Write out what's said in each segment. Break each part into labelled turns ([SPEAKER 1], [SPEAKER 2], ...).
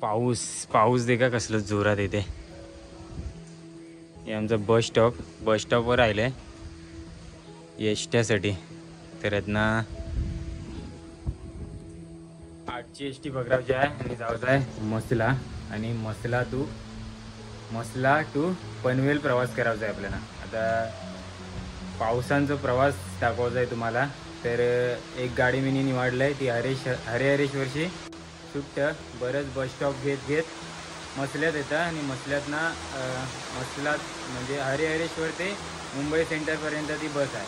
[SPEAKER 1] पाऊस पाऊस देखा कसलं जोरात येते. हे आमचं बस स्टॉपवर राहिलं आहे एसट्यासाठी. तर यातना 8ची एस टी पकडायची आहे आणि जायचं आहे मसला. आणि मसला टू पनवेल प्रवास करायचा आहे आपल्याला. आता पावसांचा प्रवास दाखवायचा आहे तुम्हाला. तर एक गाडी मी निवडलं आहे ती हरेहरेश्वरची सुट्ट. बरंच बस स्टॉप घेत मसल्यात येतं आणि मसल्यातनं मसलात म्हणजे हरेहरेश्वर ते मुंबई सेंटरपर्यंत ती बस आहे.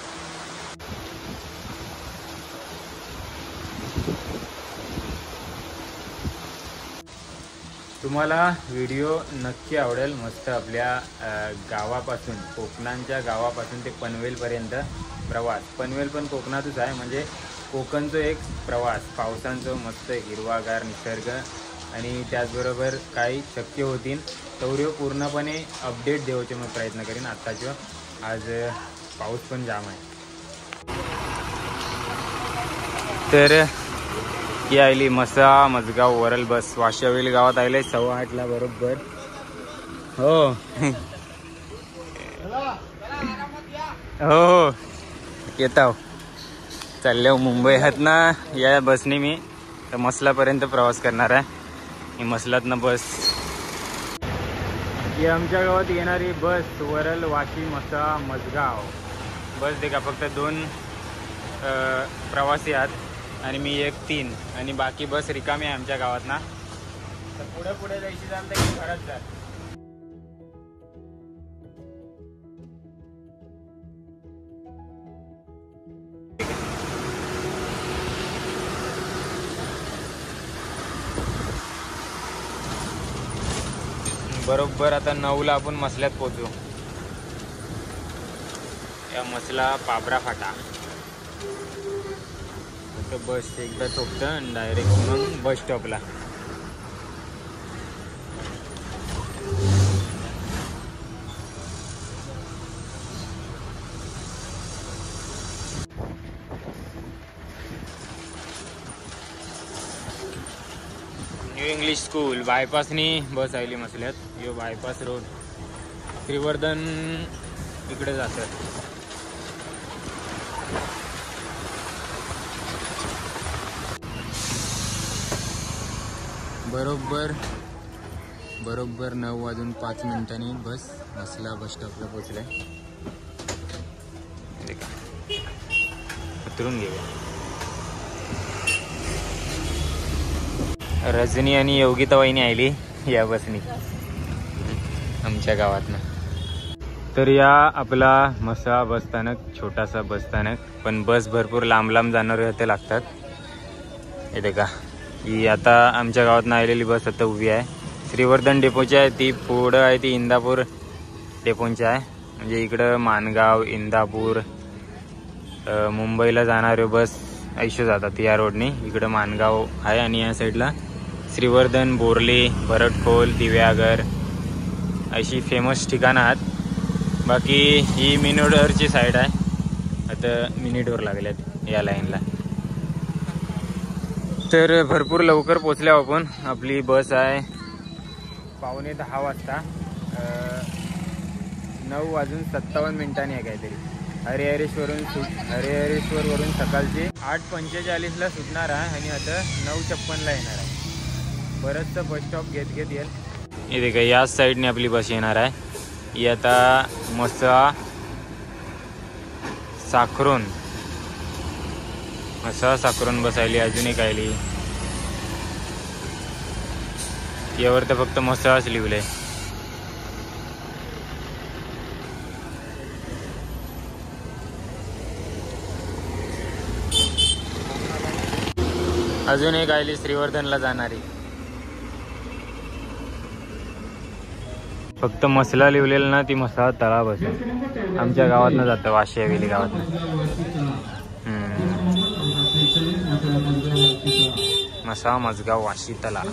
[SPEAKER 1] तुम्हाला व्हिडिओ नक्की आवडेल. मस्त आपल्या गावापासून कोकणांच्या गावापासून ते पनवेलपर्यंत प्रवास. पनवेल पण कोकणातच आहे म्हणजे कोकणचं एक प्रवास. पावसांचं मस्त हिरवागार निसर्ग आणि त्याचबरोबर काही शक्य होतील तेवढे पूर्णपणे अपडेट देऊचे मग प्रयत्न करीन. आत्ताचं आज पाऊस पण जाम आहे. तर ही आयली मजगाव वरल बस. वाशावेली गावात आले 8:15 बरोबर. हो हो येताव चालले मुंबई हात ना. या बसने मी तर मसलापर्यंत प्रवास करणार आहे. ही मसलातनं बस ही आमच्या गावात येणारी बस वरल वाशी मजगाव बस. देखा फक्त 2 प्रवासी आहेत आणि मी 3 आणि बाकी बस रिकामी आहे आमच्या गावात ना. तर पुढे जायची झालं तर घरात जा. बरोबर आता 9ला आपण मसल्यात पोहोचू. या मसला पाबरा फाटा. बस एकदा थोपतं आणि डायरेक्ट मग बस स्टॉपला. न्यू इंग्लिश स्कूल बायपासनी बस आली मसल्यात. यो बायपास रोड श्रीवर्धन इकडे जातात. बरोबर 9:05 बस मसला बस स्टॉपला पोचलाय. उतरून घेऊया. रजनी आणि योगिता वहिनी आली या बसनी आमच्या गावातनं. तर या आपला मसा बस स्थानक छोटासा बस स्थानक पण बस भरपूर लांब जाणारे होते लागतात. येते का ही आता आमच्या गावातनं आलेली बस आता उभी आहे. श्रीवर्धन डेपोची आहे ती. पुढं आहे ती इंदापूर डेपोची आहे. म्हणजे इकडं माणगाव इंदापूर मुंबईला जाणारे बस ऐशो जातात या रोडने. इकडं माणगाव आहे आणि या साईडला श्रीवर्धन बोर्ली भरटखोल दिव्यागर अशी फेमस ठिकाणं आहेत. बाकी ही मिनीडोरची साईड आहे. आता मिनीडोर लागल्यात या लाईनला. तर भरपूर लवकर पोचल्या आपण. आपली बस आहे 9:15 वाजता. 9:57 आहे काहीतरी. हरिहरेश्वरवरून सकाळची 8:45ला सुटणार आहे आणि आता 9:56ला येणार आहे. बरंचसं बस स्टॉप घेत येईल. हे देखा याच साईडने आपली बस येणार आहे. ही आता मसा साखरोन बस आली. अजून एक आली. यावर तर फक्त मसाच लिहिलंय. अजून एक आली श्रीवर्धनला जाणारी. फक्त मसला लिहिलेलं ना ती मसा तळाव बस आमच्या गावातनं जातं. वाशी हवेली गावातनं. मसा मजगाव वाशी तलाव.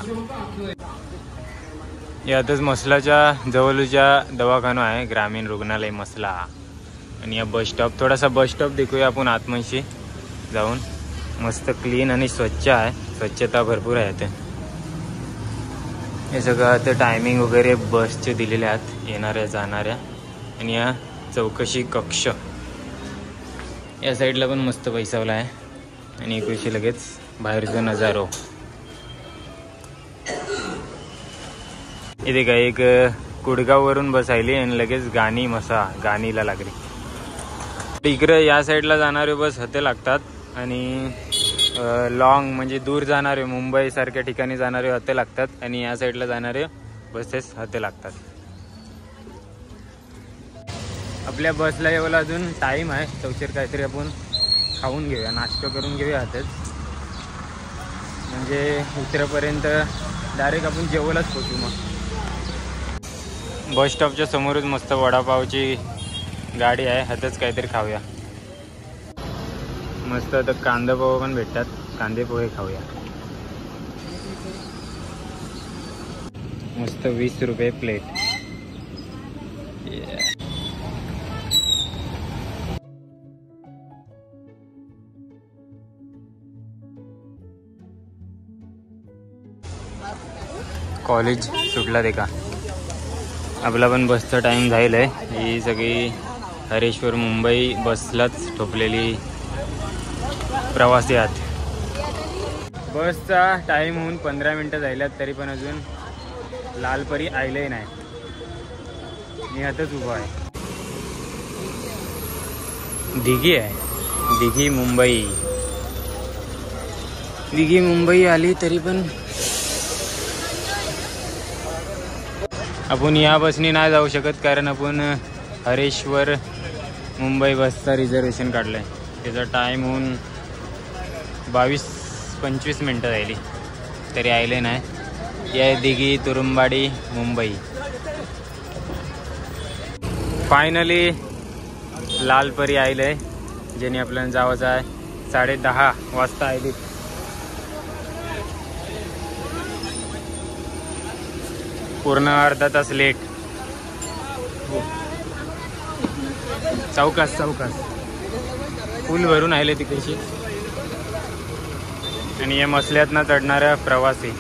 [SPEAKER 1] यातच मसलाच्या जवळच्या दवाखाना आहे ग्रामीण रुग्णालय मसला. आणि या बस स्टॉप देखूया आपण आतमध्ये जाऊन. मस्त क्लीन आणि स्वच्छ आहे. स्वच्छता भरपूर आहे इथे. हे सगळं आता टायमिंग वगैरे बसचे दिलेले आहेत, येणाऱ्या जाणाऱ्या. आणि या चौकशी कक्ष या साईडला पण मस्त पैसावला आहे. आणि इकडची लगेच बाहेरचा नजारो. इथे काय एक कुडगाववरून बसायली आणि लगेच गाणीला लागली. इकडे या साईडला जाणारे बस हते लागतात आणि लॉंग म्हणजे दूर जाणारे मुंबईसारख्या ठिकाणी जाणारे हते लागतात. आणि या साईडला जाणारे बसेस हते लागतात. आपल्या बसला यावला अजून टाईम आहे. तवशीर काहीतरी आपण खाऊन घेऊया, नाश्ता करून घेऊया आताच. म्हणजे उतरेपर्यंत डायरेक्ट आपण जेवलाच पोचू. मग बस स्टॉपच्या समोरच मस्त वडापावची गाडी आहे, हातच काहीतरी खाऊया. मस्त आता कांदा पोहे पण भेटतात, कांदे पोहे खाऊया. मस्त 20 रुपये प्लेट. कॉलेज सुटला ते का आपला पण बसचा टाईम झालेला आहे. ही सगळी हरेश्वर मुंबई बसलाच ठोपलेली प्रवासी आहेत. बसचा टाईम होऊन 15 मिनटं झाल्यात, तरी पण अजून लालपरी आयलंही नाही. मी आताच उभा आहे. दिघी आहे, दिघी मुंबई आली. तरी पण आपण या बसनी नाही जाऊ शकत, कारण आपण हरेश्वर मुंबई बसचा रिझर्वेशन काढलं आहे. त्याचा टाईम होऊन 22-25 मिनटं राहिली, तरी आले नाही. या दिघी तुरुंबाडी मुंबई. फायनली लालपरी आले आहे, ज्याने आपल्याला जावंचं आहे. 10:30 वाजता आली. पूर्ण अर्धा तास लेट. चौकास फुल भरून आले तिकडची. आणि या मसल्यातनं चढणाऱ्या प्रवासी.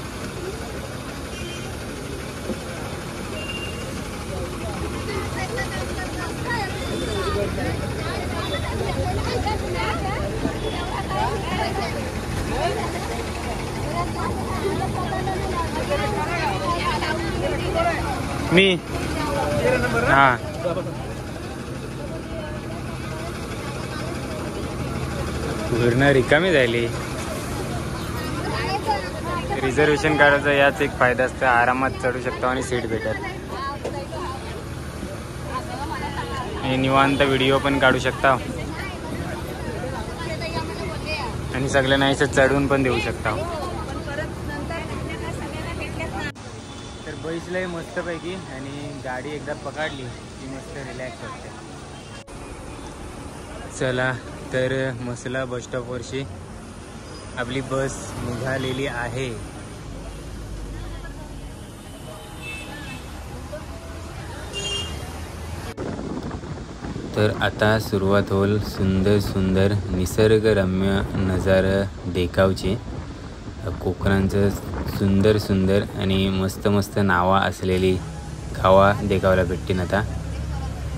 [SPEAKER 1] मी हां पूर्ण रिकामी झाली. रिझर्वेशन काढायचा याच एक फायदा असतो, आरामात चढू शकतो आणि सीट भेटत. आणि निवांत व्हिडिओ पण काढू शकता आणि सगळ्यांना असं चढून पण देऊ शकता. तर बैसलंय मस्तपैकी आणि गाडी एकदा पकडली की मस्त रिलॅक्स वाटते. चला तर मसला बस स्टॉपवरची आपली बस निघालेली आहे. तर आता सुरुवात होईल सुंदर निसर्गरम्य नजारा देखावची. कोकणांचं सुंदर आणि मस्त नावा असलेली गावा देखावला भेटतील. आता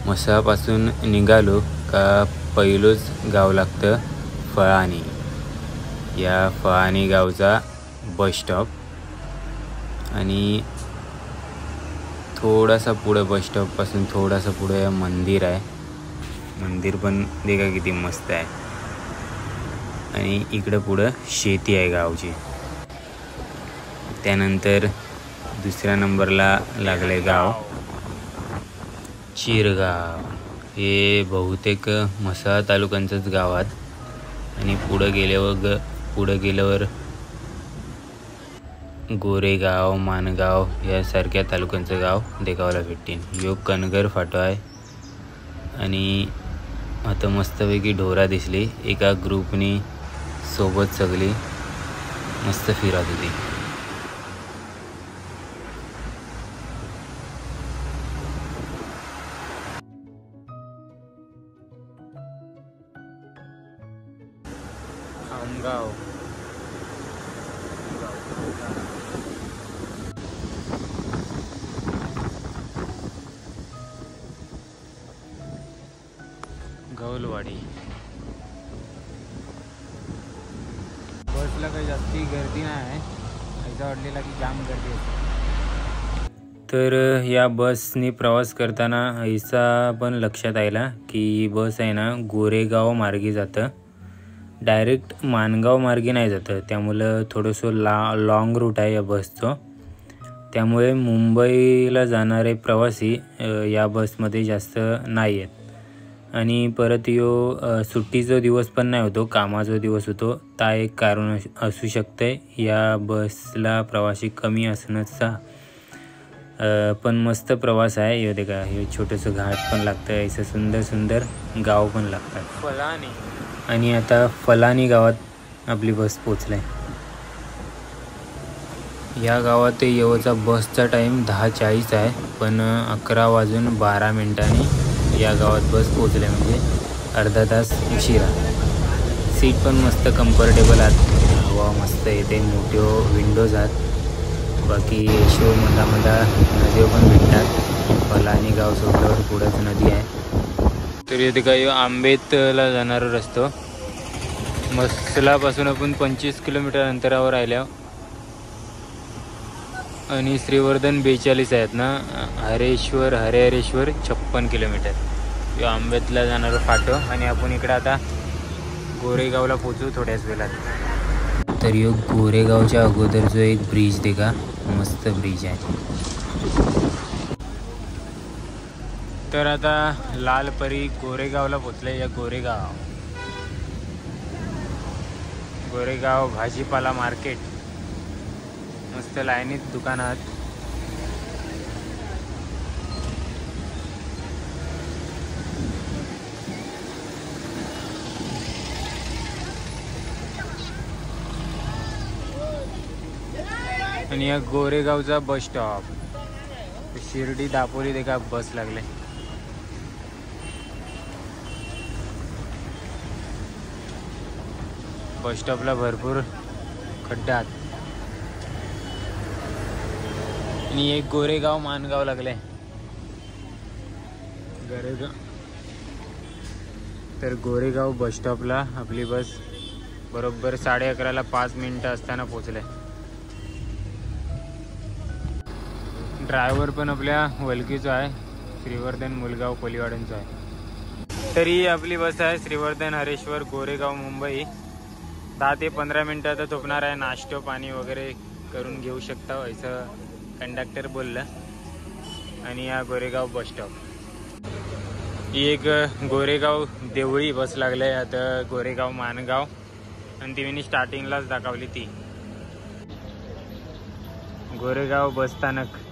[SPEAKER 1] मसापासून निघालो का पहिलोच गाव लागतं फळाणी. या फळाणी गावचा बस स्टॉप आणि थोडासा पुढं बस स्टॉपपासून थोडासा पुढे मंदिर आहे. मंदिर पण देखा किती मस्त आहे. आणि इकडं पुढं शेती आहे गावची. त्यानंतर दुसऱ्या नंबरला लागले गाव चिरगाव. हे बहुतेक म्हसळा तालुक्यांचंच गाव आहे. आणि पुढं गेल्यावर गोरेगाव माणगाव यासारख्या तालुक्यांचं गाव देखावला भेटतील. यो कनगर फाटो आहे. आणि आता मस्तपैकी ढोरा दिसली. एका ग्रुपनी सोबत सगळी मस्त फिरत होती. नरवाडी. बसला काही जास्ती गर्दी नाही, ऐसा वाटलेला की जाम गर्दी असते. तर या बसनी प्रवास करताना ऐसा पण लक्षात आला की बस आहे ना गोरेगाव मार्गे जातं, डायरेक्ट माणगाव मार्गे नाही जातं. त्यामुळं थोडंसं लॉंग रूट आहे या बसचं. त्यामुळे मुंबईला जाणारे प्रवासी या बसमध्ये जास्त नाही आहेत. आणि परत सुट्टीचा दिवस पण नाही होतो, कामाचा दिवस होतो. ता एक कारण असू शकते या बसला प्रवासी कमी असण्याचा. पण मस्त प्रवास आहे. हे देखा, हे छोटंसं घाट पण लागतं, असं सुंदर सुंदर गाव पण लागतात. फलानी. आणि आता फलानी गावात आपली बस पोचलाय. या गावात येवचा बसचा टाईम 10:40 आहे, पण 11:12 या गावात बस पोचले, म्हणजे अर्धा तास उशिरा. सीट पण मस्त कम्फर्टेबल आहेत, हवा मस्त येते, मोठे विंडोज आहेत. बाकी शो मधा नदी पण भेटतात. फलानी गाव सोडल्यावर पुढंच नदी आहे. तर इथे काही आंबेतला जाणारा रस्तो. मसलापासून आपण 25 किलोमीटर अंतरावर राहिल्या. आणि श्रीवर्धन 42 आहेत ना. हरेहरेश्वर 56 किलोमीटर. यो आंबेतला जाणारं फाटो. आणि आपण इकडे आता गोरेगावला पोचू थोड्याच वेळात. तर यो गोरेगावच्या अगोदर जो एक ब्रिज देखा, मस्त ब्रिज आहे. तर आता लालपरी गोरेगावला पोचले. या गोरेगाव भाजीपाला मार्केट, मस्त लाईनीत दुकानात. आणि या गोरेगावचा बस स्टॉप. शिर्डी दापोली देखा बस लागले. बस स्टॉपला भरपूर खड्ड्यात. आणि एक गोरेगाव माणगाव लागले. तर गोरेगाव बस स्टॉपला आपली बस बरोबर 11:30ला 5 मिनिटं असताना पोचले. ड्रायव्हर पण आपल्या वलकीचा आहे, श्रीवर्धन मुलगाव कोलीवाड्यांचा आहे. तरी आपली बस आहे श्रीवर्धन हरेश्वर गोरेगाव मुंबई. 10 ते 15 मिनिटात थोपणार आहे. नाश्तो पाणी वगैरे करून घेऊ शकता असं कंडक्टर बोललं. आणि या गोरेगाव बस स्टॉप. ही एक गोरेगाव देवळी बस लागले. आता गोरेगाव माणगाव, आणि ती मी स्टार्टिंगलाच दाखवली ती. गोरेगाव बसस्थानक.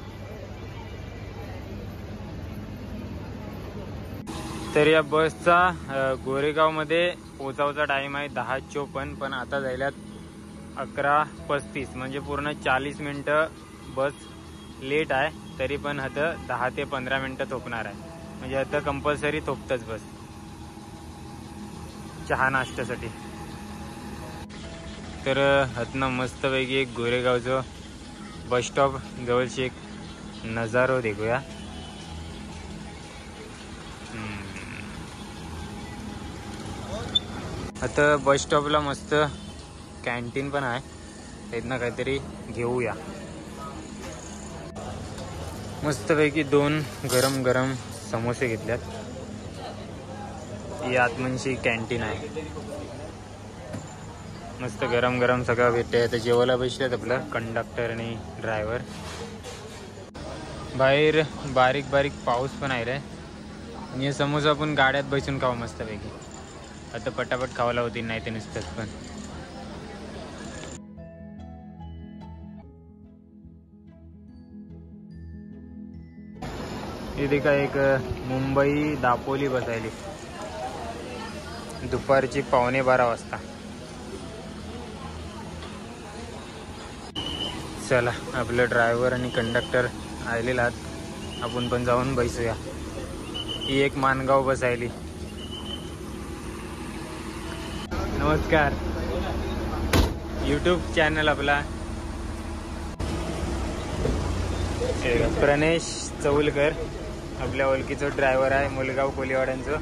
[SPEAKER 1] तर या बसचा गोरेगावमध्ये पोचावचा टाईम आहे 10:54, पण आता जायल्यात 11:35, म्हणजे पूर्ण 40 मिनटं बस लेट आहे. तरी पण आता 10 ते 15 मिनटं थोपणार आहे, म्हणजे आता कंपल्सरी थोपतच बस चहा नाश्त्यासाठी. तर हतनं मस्तपैकी एक गोरेगावचं बस स्टॉप जवळची एक नजारो देखूया. आता बस स्टॉपला मस्त कॅन्टीन पण आहे, त्यातनं काहीतरी घेऊया. मस्तपैकी 2 गरम गरम समोसे घेतल्यात. ही आतमनची कॅन्टीन आहे. मस्त गरम गरम सगळं भेटते. आता जेवायला बसल्यात आपलं कंडक्टर आणि ड्रायव्हर. बाहेर बारीक बारीक पाऊस पण आहे रे. आणि हे समोसा आपण गाड्यात बसून खाऊ मस्तपैकी. आता पटापट खावायला होती, नाही ते नुसतंच. पण इथे का एक मुंबई दापोली बसायली दुपारची 11:15 वाजता. चला, आपलं ड्रायव्हर आणि कंडक्टर आलेला आहेत, आपण पण जाऊन बसूया. ही एक माणगाव बसायली. नमस्कार, यूट्यूब चॅनल आपला प्रणेश चौलकर आपल्या ओळखीचं ड्रायव्हर आहे, मुलगाव कोलीवाड्यांचं.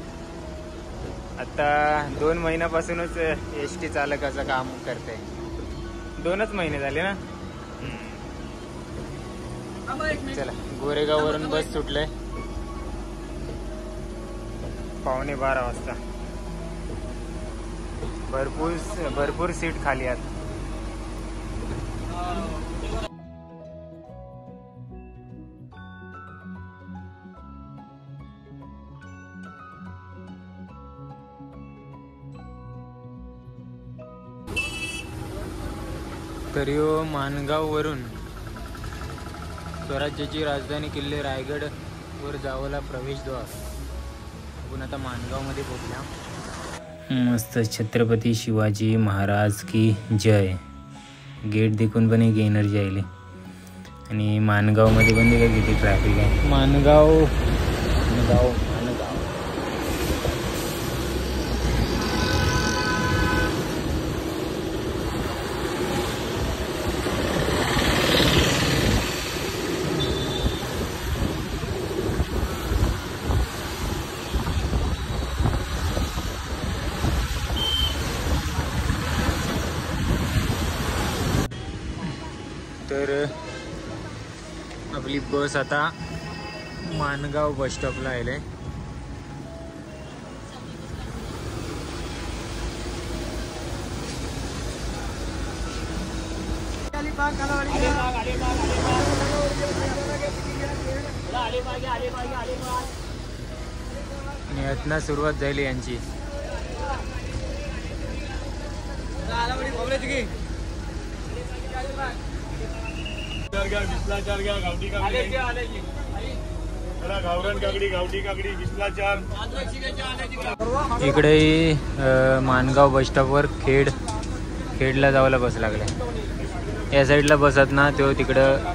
[SPEAKER 1] आता 2 महिन्यापासूनच एस टी चालकाचं काम करते. 2च महिने झाले ना. चला, गोरेगाववरून बस सुटले 11:15 वाजता. भरपूर सीट खाली आहेत. तरी माणगाववरून स्वराज्याची राजधानी किल्ले रायगड वर जावला प्रवेशद्वार. आपण आता माणगावमध्ये पोहोचल्या. मस्त छत्रपती शिवाजी महाराज की जय. गेट देखून पण एक एनर्जी आली. आणि माणगावमध्ये पण देखील किती ट्रॅफिक आहे. माणगाव तर आपली बस आता माणगाव बस स्टॉपला आले. यातना सुरुवात झाली यांची. इकडे माणगाव बस स्टॉपवर खेडला जायला बस लागल्या. या साईडला बसत ना तो तिकडं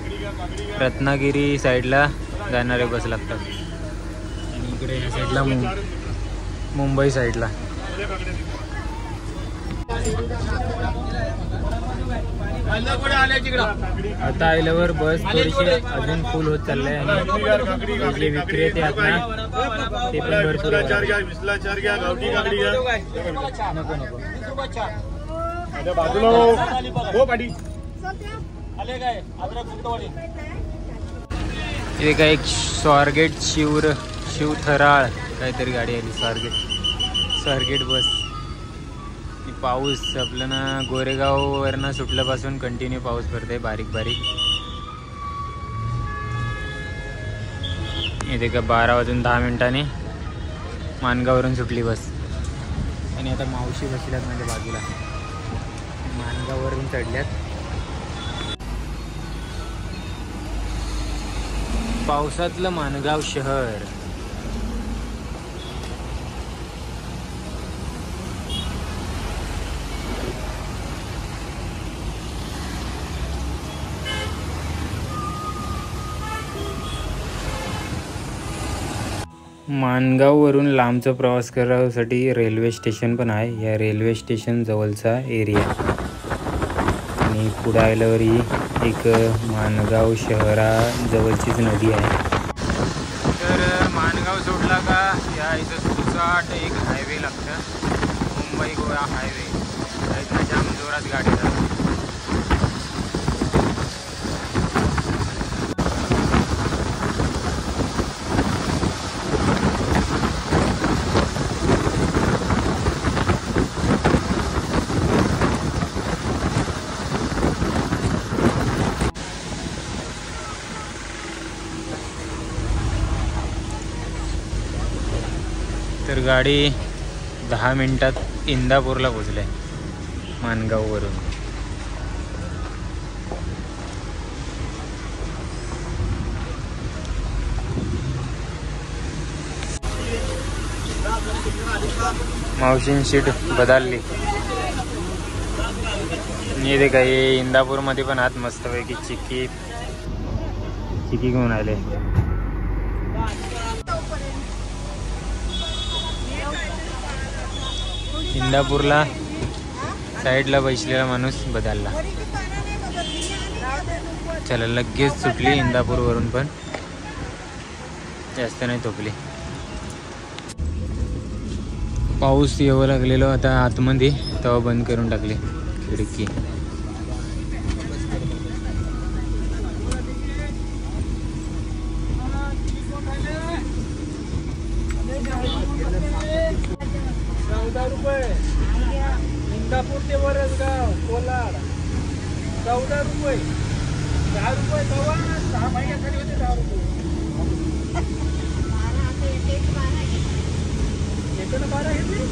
[SPEAKER 1] रत्नागिरी साईडला जाणारे बस लागतात. आणि इकडे या साईडला मुंबई साईडला. आता आल्यावर बस थोडीशी अजून फुल होत चाललंय. आणि जे विक्रेते आहेत ना ते पण भरपूर. इथे काय एक स्वारगेट शिवथराळ काहीतरी गाडी आली. स्वारगेट बस. पाऊस आपलं ना गोरेगाववरनं सुटल्यापासून कंटिन्यू पाऊस पडते बारीक. इथे का 12:10 माणगाववरून सुटली बस. आणि आता मावशी बसल्यात माझ्या बाजूला. माणगाववरून चढल्यात. पावसातलं माणगाव शहर. माणगाववरून लांबचा प्रवास करण्यासाठी रेल्वे स्टेशन पण आहे. या रेल्वे स्टेशन जवळचा एरिया. आणि पुढे आल्यावर ही एक माणगाव शहराजवळचीच नदी आहे. तर माणगाव सोडला का या इथं सुसाट एक हायवे लागतं. मुंबई गोवा हायवे. इथं जाम जोरात गाडी जातात. तर गाडी 10 मिनिटात इंदापूरला पोचले माणगाववरून. मावशीन सीट बदलली. ये काही इंदापूरमध्ये पण आत मस्तपैकी चिक्की घेऊन आले. इंदापूरला साईडला बसलेला माणूस बदलला. चला लगेच सुटली इंदापूरवरून पण जास्त नाही थोपली. पाऊस येऊ लागलेलो आता आतमध्ये, तेव्हा बंद करून टाकली खिडकी.
[SPEAKER 2] इंदापूर ते वरसगाव कोलाड 14 रुपये, 10 रुपये तवा, 6 महिन्यासाठी होते 10 रुपये. एकूण 12 घेतली.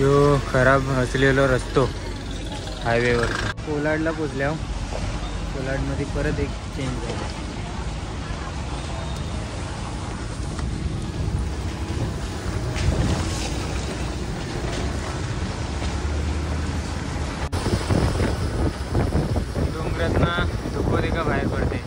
[SPEAKER 1] यो खराब असलेलो रस्तो हायवेवर कोलाडला पोचल्यावर कोलाडमध्ये परत एक चेंज झाला. डोंगरातनं धुकोरी का बाहेर पडते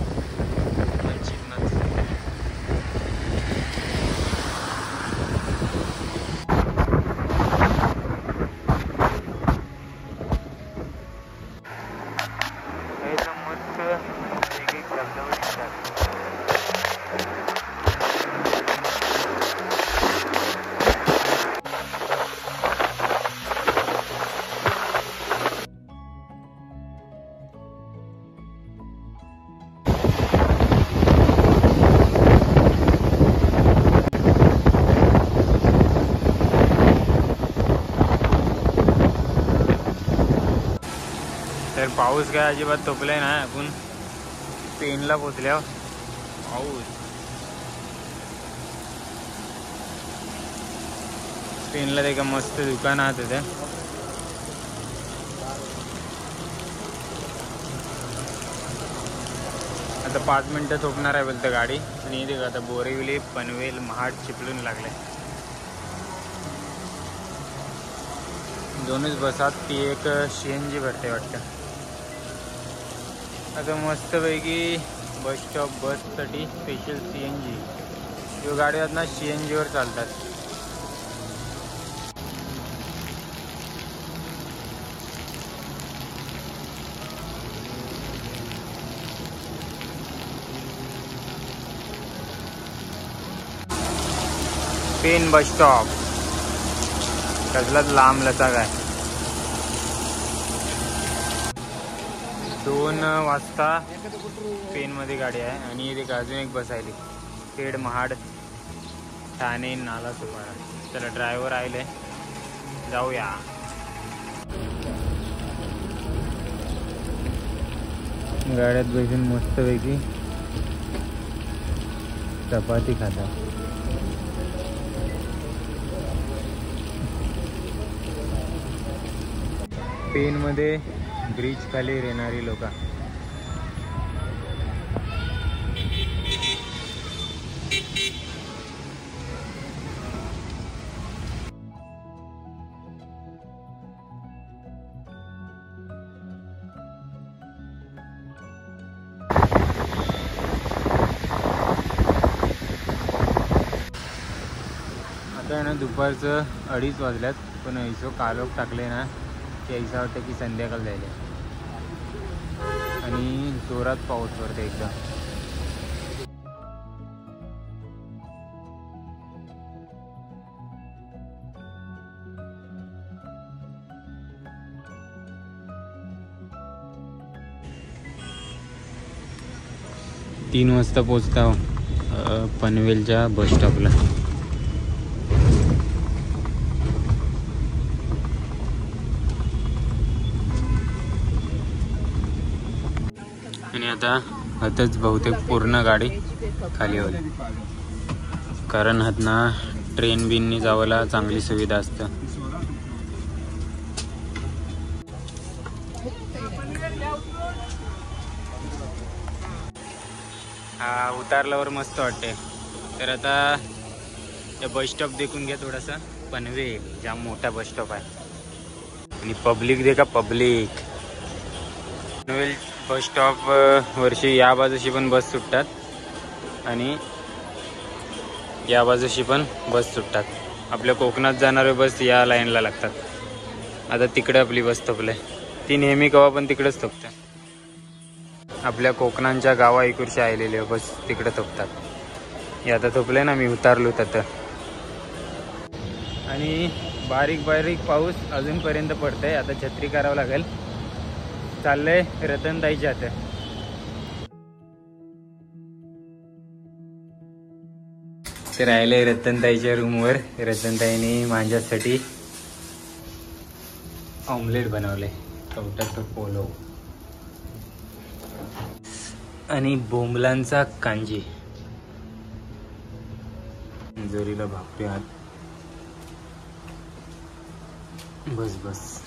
[SPEAKER 1] तर पाऊस काय अजिबात तोपलाय ना. आपण पेनला पोचल्यावर पाऊस, पेनला ते का मस्त दुकान आहे तिथे. आता 5 मिनिटं झोपणार आहे बोलतं गाडी. आणि ते आता बोरिवली, पनवेल, महाड चिपळूण लागले. दोनच बसात ती एक CNG भरते वाटतं. आता मस्तपैकी बस स्टॉप बससाठी स्पेशल CNG. जो गाडी आहेत ना CNG वर चालतात. पेन बस स्टॉप कसलाच लांब लचा काय. 2 वाजता पेनमध्ये गाडी आहे. आणि इथे अजून एक बस आली खेड, महाड, ठाणे, नाला सुपारा. चला ड्रायव्हर आले, जाऊया. गाड्यात बसून मस्तपैकी चपाती खाता. पेनमध्ये ब्रिज खाली येणारी लोक. आता आहे ना दुपारचं 2:30 वाजल्यात. पण ऐसो कालोख टाकले ना की ऐसा वाटतं की संध्याकाळ जायला. आणि जोरात पाऊस पडते एकदम. तीन वाजता पोचता पनवेलच्या बस स्टॉपला. आणि आताच बहुतेक पूर्ण गाडी खाली होईल. कारण हातना ट्रेन बिननी जावायला चांगली सुविधा असतं. हा उतारल्यावर मस्त वाटते. तर आता या बस स्टॉप देखून घ्या थोडासा. पनवेल जाम मोठा बस स्टॉप आहे. आणि पब्लिक देखा पब्लिक. पनवेल बस स्टॉप वरशी या बाजूशी पण बस सुटतात आणि या बाजूशी पण बस सुटतात. आपल्या कोकणात जाणारे बस या लाईनला लागतात. आता तिकडे आपली बस थांबले. ती नेहमी कवा पण तिकडेच थांबते. आपल्या कोकणांच्या गावा इकडच्या आलेल्या बस तिकडे थांबतात. हे आता झोपले ना, मी उतारलो तर. आणि बारीक बारीक पाऊस अजूनपर्यंत पडतंय. आता छत्री करावं लागेल. चाललंय रतनताईच्या आता. ते राहिले रतनताईच्या रूमवर. रतनताईने माझ्यासाठी ऑमलेट बनवले, टोमॅटो पोलो आणि बोंबलांचा कांजी. जोरीला भाकरी आत. बस बस.